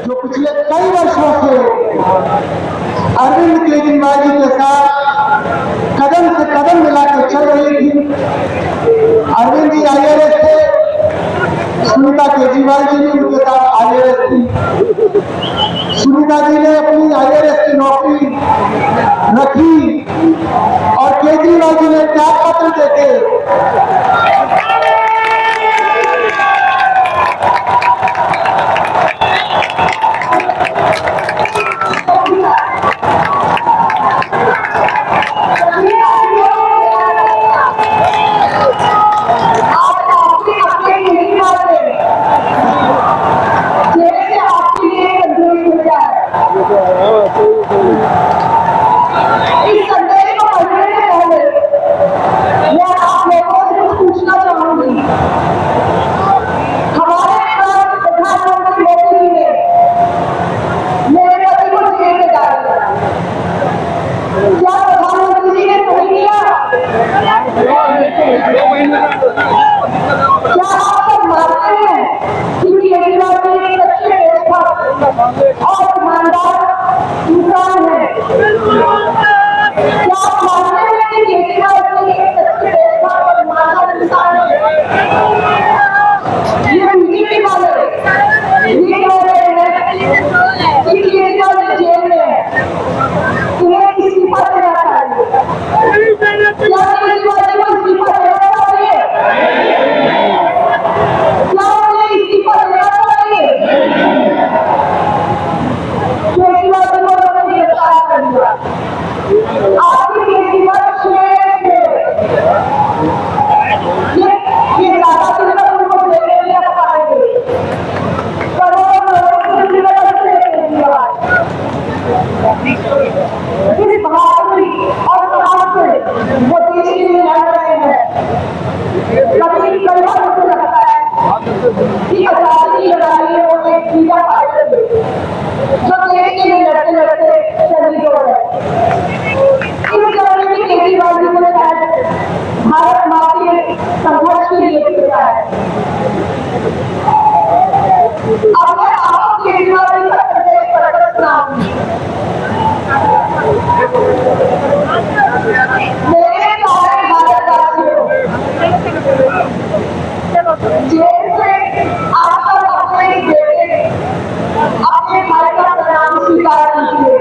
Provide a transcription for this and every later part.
जो पिछले कई वर्षों से अरविंद केजरीवाल जी के साथ कदम से कदम मिलाकर चल रही थी। अरविंद जी IAS थे, सुनीता केजरीवाल जी भी उनके साथ IAS थी। सुनीता जी ने अपनी IAS की नौकरी रखी और केजरीवाल जी ने त्याग पत्र देके इस संदेश को पढ़ने से पहले मैं आप लोगों से कुछ पूछना चाहूंगी। हमारे प्रधानमंत्री मोदी जी ने मेरे पति को जेल में डाल दिया। क्या प्रधानमंत्री जी ने सही किया? क्या आप सब मानते हैं कि केजरीवाल जी एक सच्चे देशभक्त और ईमानदार इंसान है? क्या आप मानते हैं कि केजरीवाल जी एक सच्चे देशभक्त और ईमानदार इंसान है? ये बीजेपी वाले ये कह रहे हैं कि केजरीवाल जी जेल में है, तुम्हें इस्तीफा देना चाहिए। क्या केजरीवाल जी को इस्तीफा देना चाहिए? क्या उन्हें इस्तीफा देना चाहिए? केजरीवाल जी को उन्होंने गिरफ्तार कर लिया। आपकी केजरीवाल श्रेय ये ज्यादा दिन तक उनको देखने नहीं आ पाएंगे। करोड़ों लोगों को केजरीवाल इस बहादुरी और साहस से वो देश के लिए लड़ रहे हैं। कभी कई बार मुझे लगता है कि आजादी की लड़ाई है वो एक फ्रीडम फाइटर जो देश के लिए लड़ते लड़ते शहीद हो गए। इस लड़ाई में केजरीवाल जी ने शायद भारत माँ के संघर्ष के लिए किया है। अब मैं आप केजरीवाल जी का संदेश प्रकट सुनाऊंगी। मेरे सारे भारतवासियों, जेल से आप सब अपने बेटे अपने भाई का प्रणाम स्वीकार कीजिए।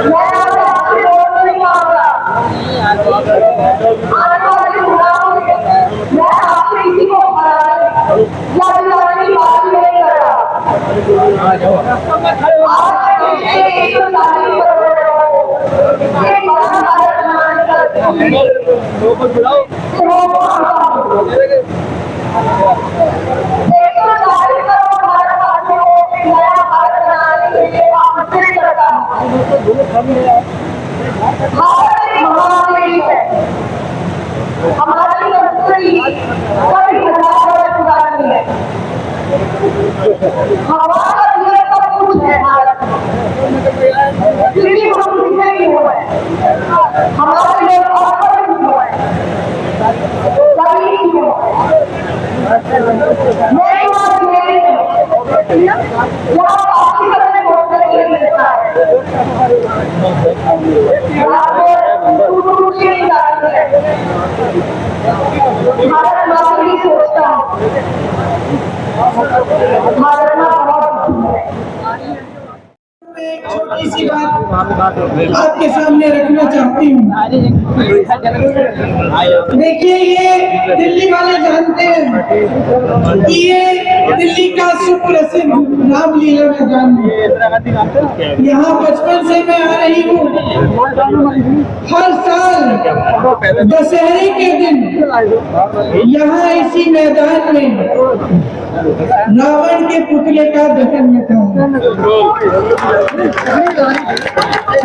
मैं आपसे वोट नहीं मांगा। आने वाले चुनाव में मैं आपसे किसी को हराने या दिलाने की बात नहीं कर रहा। आज देश के 140 करोड़ लोगों एक बड़ा भारत निर्माण करते हैं। भारत एक महादेश है। हमारी संस्कृति कई हजार वर्ष पुरानी है। हमारा जीवन सब कुछ है भारत में, फिर भी हम पीछे नहीं हुए। हमारे लोग असफल नहीं हुए, कभी नहीं हुए। मेरी बात मेरी है, यहाँ आपकी तरह वोट करके मिलता है। भारत माँ के लिए सोचता हूँ। भारत माँ बहुत एक छोटी सी बात आपके सामने रखना चाहती हूँ। देखिए, ये दिल्ली वाले जानते हैं कि ये दिल्ली का सुप्रसिद्ध रामलीला मैदान है। यहाँ बचपन से मैं आ रही हूँ। हर साल दशहरे के दिन यहाँ इसी मैदान में रावण के पुतले का दहन होता है।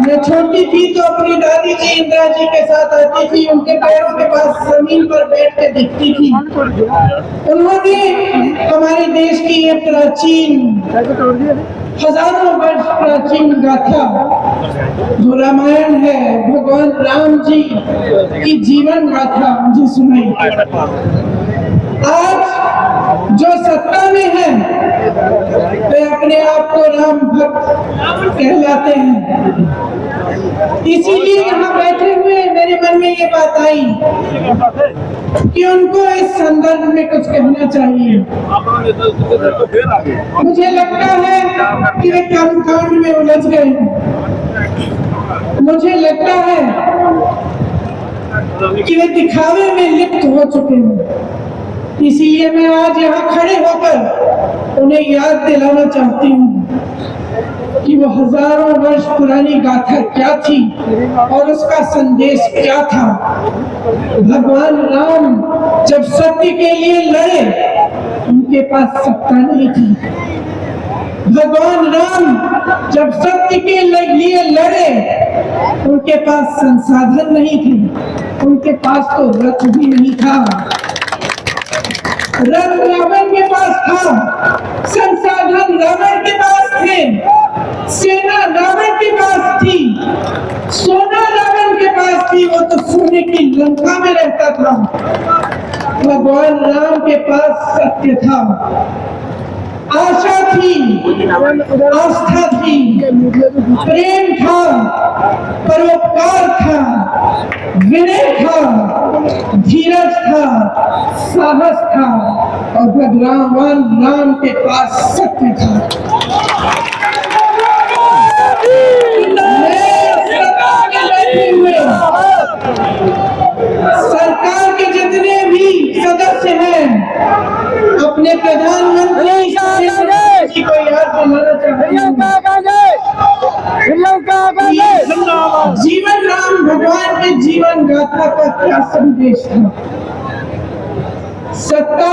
मैं छोटी थी तो अपनी दादी जी इंदिरा जी के साथ आती थी। उनके पैरों के पास जमीन पर बैठ के दिखती थी। उन्होंने हमारे देश की ये प्राचीन हजारों वर्ष प्राचीन गाथा जो रामायण है, भगवान राम जी की जीवन गाथा मुझे सुनाई। आज जो सत्ता में है आप को राम भक्त कहलाते हैं। इसीलिए यहाँ बैठे हुए मेरे मन में ये बात आई कि उनको इस संदर्भ में कुछ कहना चाहिए। मुझे लगता है कि वे कर्मकांड में उलझ गए हैं। मुझे लगता है कि वे दिखावे में लिप्त हो चुके हैं। इसीलिए मैं आज यहाँ खड़े होकर उन्हें याद दिलाना चाहती हूँ कि वो हजारों वर्ष पुरानी गाथा क्या थी और उसका संदेश क्या था। भगवान राम जब सत्य के लिए लड़े, उनके पास सत्ता नहीं थी। भगवान राम जब सत्य के लिए लड़े, उनके पास संसाधन नहीं थे। उनके पास तो रथ भी नहीं था। रथ रावण के पास था, संसाधन रावण के पास थे, सेना रावण के पास थी, सोना रावण के पास थी। वो तो सोने की लंका में रहता था। भगवान राम के पास सत्य था, आशा थी, आस्था थी, प्रेम था, परोपकार था, विनय था, धीरज था, साहस था और भगवान राम के पास सत्य था। सरकार के जितने भी सदस्य हैं, अपने प्रधानमंत्री को याद दिलाना चाहते जीवन राम भगवान के जीवन गाथा का क्या संदेश था। सत्ता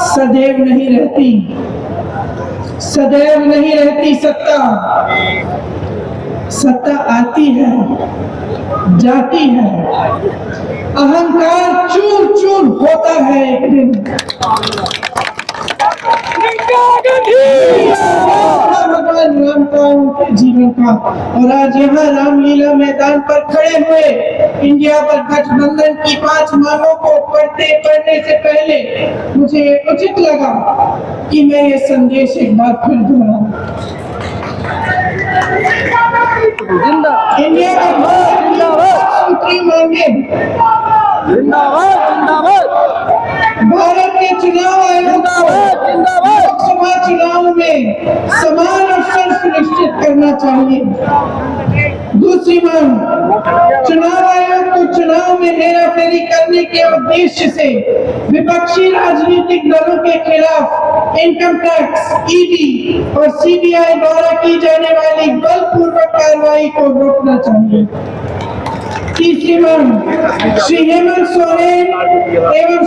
सदैव नहीं रहती, सदैव नहीं रहती सत्ता। सत्ता आती है, जाती है, अहंकार चूर चूर होता है एक दिन। भगवान राम का, उनके जीवन का। और आज यहाँ रामलीला मैदान पर खड़े हुए इंडिया पर गठबंधन की 5 मांगों को पढ़ने से पहले मुझे उचित लगा कि मैं ये संदेश एक बार फिर दोहराऊं। इंडिया की मांगे भारत के चुनाव आयोग लोकसभा चुनाव में समान अवसर सुनिश्चित करना चाहिए। दूसरी मांग, चुनाव आयोग को चुनाव में हेराफेरी करने के उद्देश्य से विपक्षी राजनीतिक दलों के खिलाफ इनकम टैक्स, ईडी और सीबीआई द्वारा की जाने वाली बलपूर्वक कार्रवाई को रोकना चाहिए। तीसरी मांग, श्री हेमंत सोरेन एवं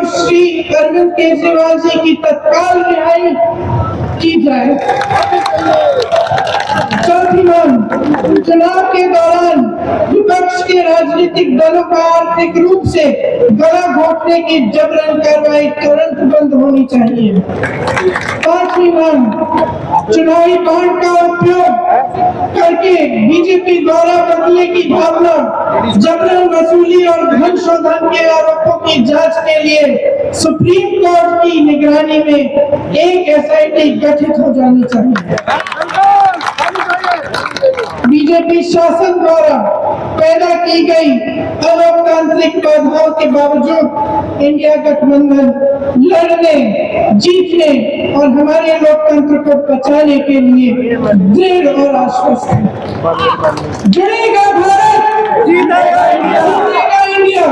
श्री अरविंद केजरीवाल जी की तत्काल रिहाई की जाए। चौथी मांग, चुनाव के दौरान विपक्ष के राजनीतिक दलों का आर्थिक रूप से गला घोटने की जबरन कार्रवाई तुरंत बंद होनी चाहिए। पांचवी मांग, चुनावी बॉन्ड का उपयोग करके बीजेपी द्वारा बदले की भावना, जबरन वसूली और धन शोधन के आरोपों की जांच के लिए सुप्रीम कोर्ट की निगरानी में एक एसआईटी गठित हो जानी चाहिए। बीजेपी शासन द्वारा पैदा की गई अलोकतांत्रिक बाधाओं के बावजूद इंडिया गठबंधन लड़ने, जीतने और हमारे लोकतंत्र को बचाने के लिए दृढ़ और आश्वस्त है। जुड़ेगा भारत, जीतेगा इंडिया।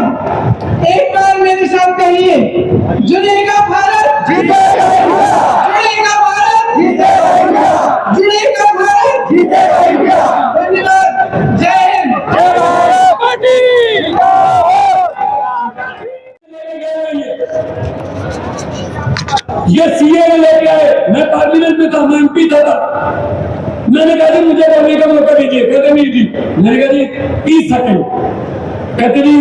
एक बार मेरे साथ कहिए, जुड़ेगा भारत, जीतेगा इंडिया। जुड़ेगा भारत, जीतेगा इंडिया। जुड़ेगा भारत, जीतेगा इंडिया। धन्यवाद। जय हिंद। ये सीए लेके आए, मैं पार्लियामेंट में था, मैं एमपी था। मैंने कहा जी मुझे बोलने का मौका दीजिए, कहते नहीं दी। मैंने कहा जी 30 सेकंड, कहते नहीं।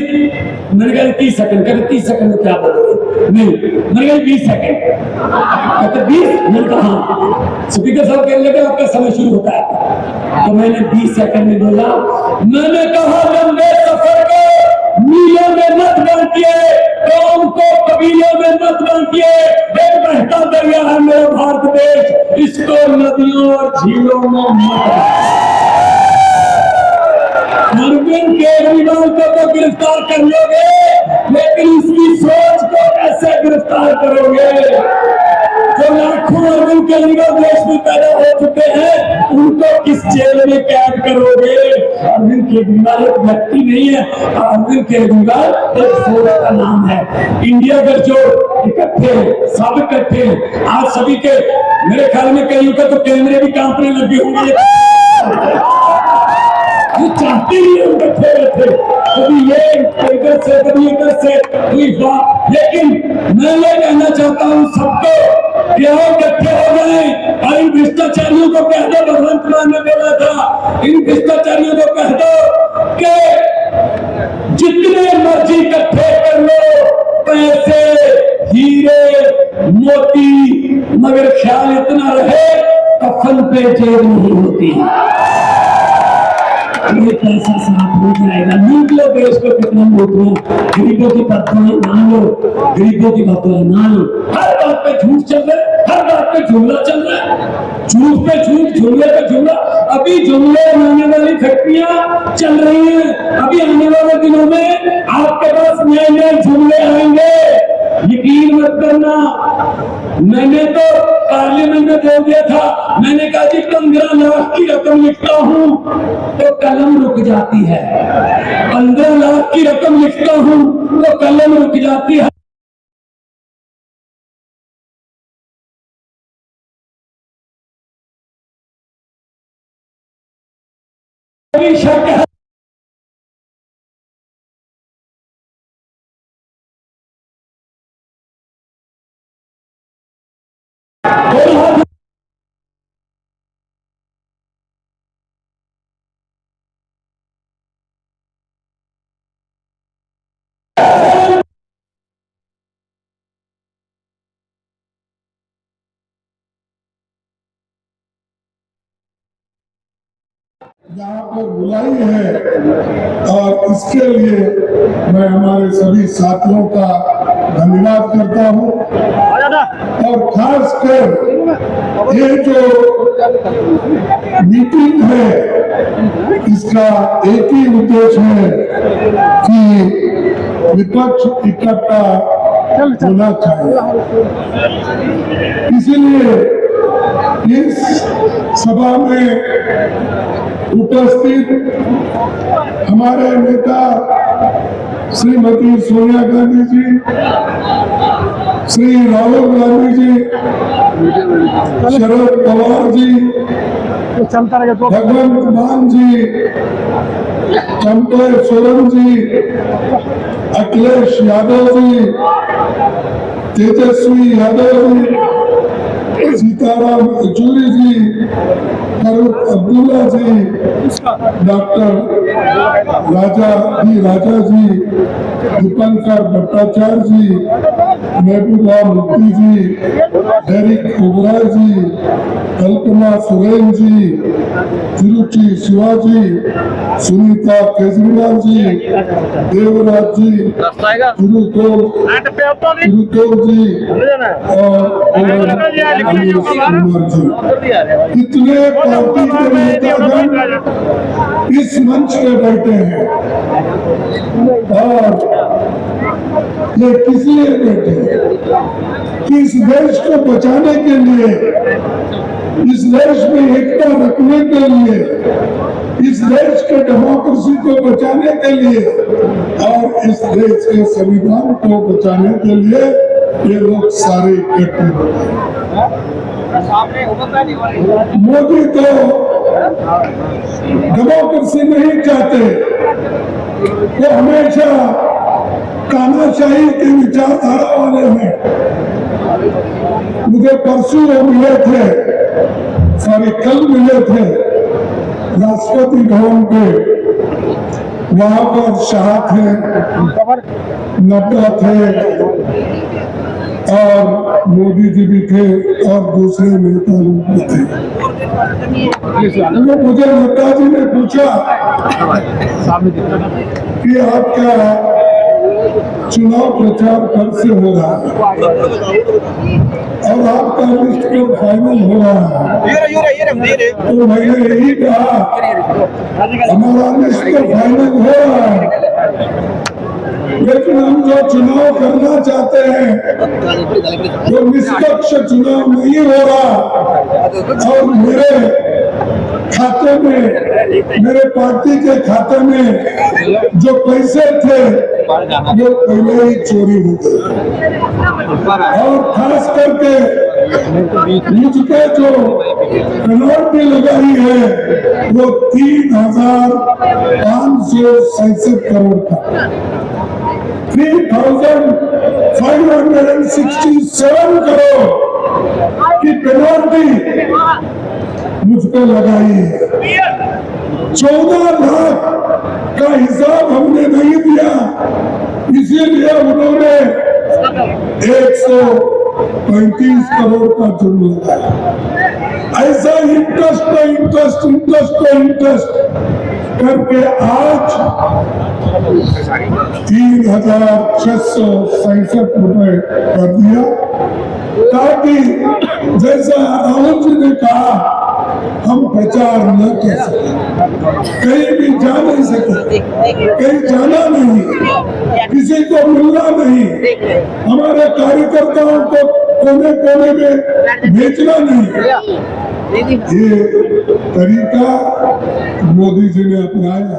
मैंने कहा 30 सेकंड, कहते 30 सेकंड में क्या बोलोगे? नहीं, मैंने कहा 20 सेकंड, कहते 20। मैंने कहा हाँ। स्पीकर साहब कहने लगे आपका समय शुरू होता है। तो मैंने 20 सेकंड में बोला, मैंने कहा लंबे सफर को मीलों में मत बांटिए, कौम को कबीलों में मत बांटिए। एक बहता दरिया है मेरा भारत देश, इसको नदियों और झीलों में मत। अरविंद केजरीवाल को तो गिरफ्तार कर लोगे, लेकिन इसकी सोच को कैसे गिरफ्तार करोगे? जो लाखों अरविंद केजरीवाल देश में पैदा हो चुके हैं, उनको किस जेल में कैद करोगे? अरविंद केजरीवाल एक व्यक्ति नहीं है, अरविंद केजरीवाल एक सोच का नाम है। इंडिया का जो इकट्ठे, सब इकट्ठे, आज सभी के मेरे ख्याल में कईयों का तो कैमरे भी कांपने लगे होंगे। ये चाहते ही हम इकट्ठे रहते, कभी ये इधर से कभी इधर से कोई बात। लेकिन मैं ये कहना चाहता हूँ सबको कि हम इकट्ठे हो गए और इन भ्रष्टाचारियों को कह दो, भगवंत मान ने बोला था, इन भ्रष्टाचारियों को कह दो कि जितने मर्जी इकट्ठे कर लो पैसे, हीरे, मोती, मगर ख्याल इतना रहे कफन पे जेल नहीं होती। ये पैसा साफ हो जाएगा। लूट लो देश को, कितना लूट लो, गरीबों की बददुआएं ना लो, गरीबों की बददुआएं ना लो। हर बात पे झूठ चल रहा है, हर बात पे जुमला चल रहा है, झूठ पे झूठ, जुमले पे जुमला। अभी जुमले बनाने वाली फैक्ट्रियां चल रही हैं, अभी आने वाले दिनों में आपके पास नए नए जुमले आएंगे, यकीन मत करना। मैंने तो पार्लियामेंट में बोल दिया था, मैंने कहा जी 15 लाख की रकम लिखता हूं तो कलम रुक जाती है, 15 लाख की रकम लिखता हूं तो कलम रुक जाती है। कोई शक है? यहाँ पर बुलाई है और इसके लिए मैं हमारे सभी साथियों का धन्यवाद करता हूँ। और खासकर ये जो मीटिंग है, इसका एक ही उद्देश्य है कि विपक्ष इकट्ठा होना चाहिए। इसीलिए इस सभा में उपस्थित हमारे नेता श्रीमती सोनिया गांधी जी, श्री राहुल गांधी जी, शरद पवार जी, भगवंत मान जी, चंपे सोरेन जी, अखिलेश यादव जी, तेजस्वी यादव जी, सीताराम येचुरी जी, फारूक अब्दुल्ला जी, डॉक्टर राजा जी, दीपंकर भट्टाचार्य जी, महबूबा मुफ्ती जी, डेरिक ओबराय जी, कल्पना सुरेन जी, तिरुचि शिवाजी, सुनीता केजरीवाल जी, देवराज जी, तिरुतोल जी और अनिल कुमार जी। कितने पार्टी के नेतागण इस मंच पे बैठे हैं और ये किस लिए बैठे हैं? कि इस देश को बचाने के लिए, इस देश में एकता रखने के लिए, इस देश के डेमोक्रेसी को बचाने के लिए और इस देश के संविधान को बचाने के लिए ये लोग सारे इकट्ठे होते हैं। मोदी तो डेमोक्रेसी नहीं चाहते, वो हमेशा तानाशाही की विचारधारा वाले हैं। मुझे परसों वो मिले थे, कल मिले थे राष्ट्रपति भवन पे। वहां पर शाह थे, नड्डा थे और मोदी जी भी थे और दूसरे नेता लोग भी थे। मुझे नड्डा जी ने पूछा कि आप क्या चुनाव प्रचार कब से हो रहा है और आपका लिस्ट कब फाइनल हो रहा है, तो मैंने यही कहा हमारा लिस्ट तो फाइनल हो रहा है, लेकिन हम जो चुनाव करना चाहते हैं वो निष्पक्ष चुनाव नहीं हो रहा। और मेरे खाते में, मेरे पार्टी के खाते में जो पैसे थे वो पहले ही चोरी हो गए। और खास करके मुझ पे जो पेनल्टी लगाई है वो 3,567 करोड़ का, 3,567 करोड़ की पेनल्टी मुझ पे लगाई है। 14 लाख का हिसाब हमने नहीं दिया, इसीलिए उन्होंने 135 करोड़ का जुर्म लगाया। ऐसा इंटरेस्ट पे इंटरेस्ट, इंटरेस्ट पे इंटरेस्ट करके आज 3,667 रुपए कर दिया, ताकि जैसा राहुल जी ने कहा हम प्रचार न कर सके, कहीं भी जा नहीं सके, कहीं जाना नहीं, किसी को मिलना नहीं, हमारे कार्यकर्ताओं को कोने कोने में भेजना नहीं। ये तरीका मोदी जी ने अपनाया।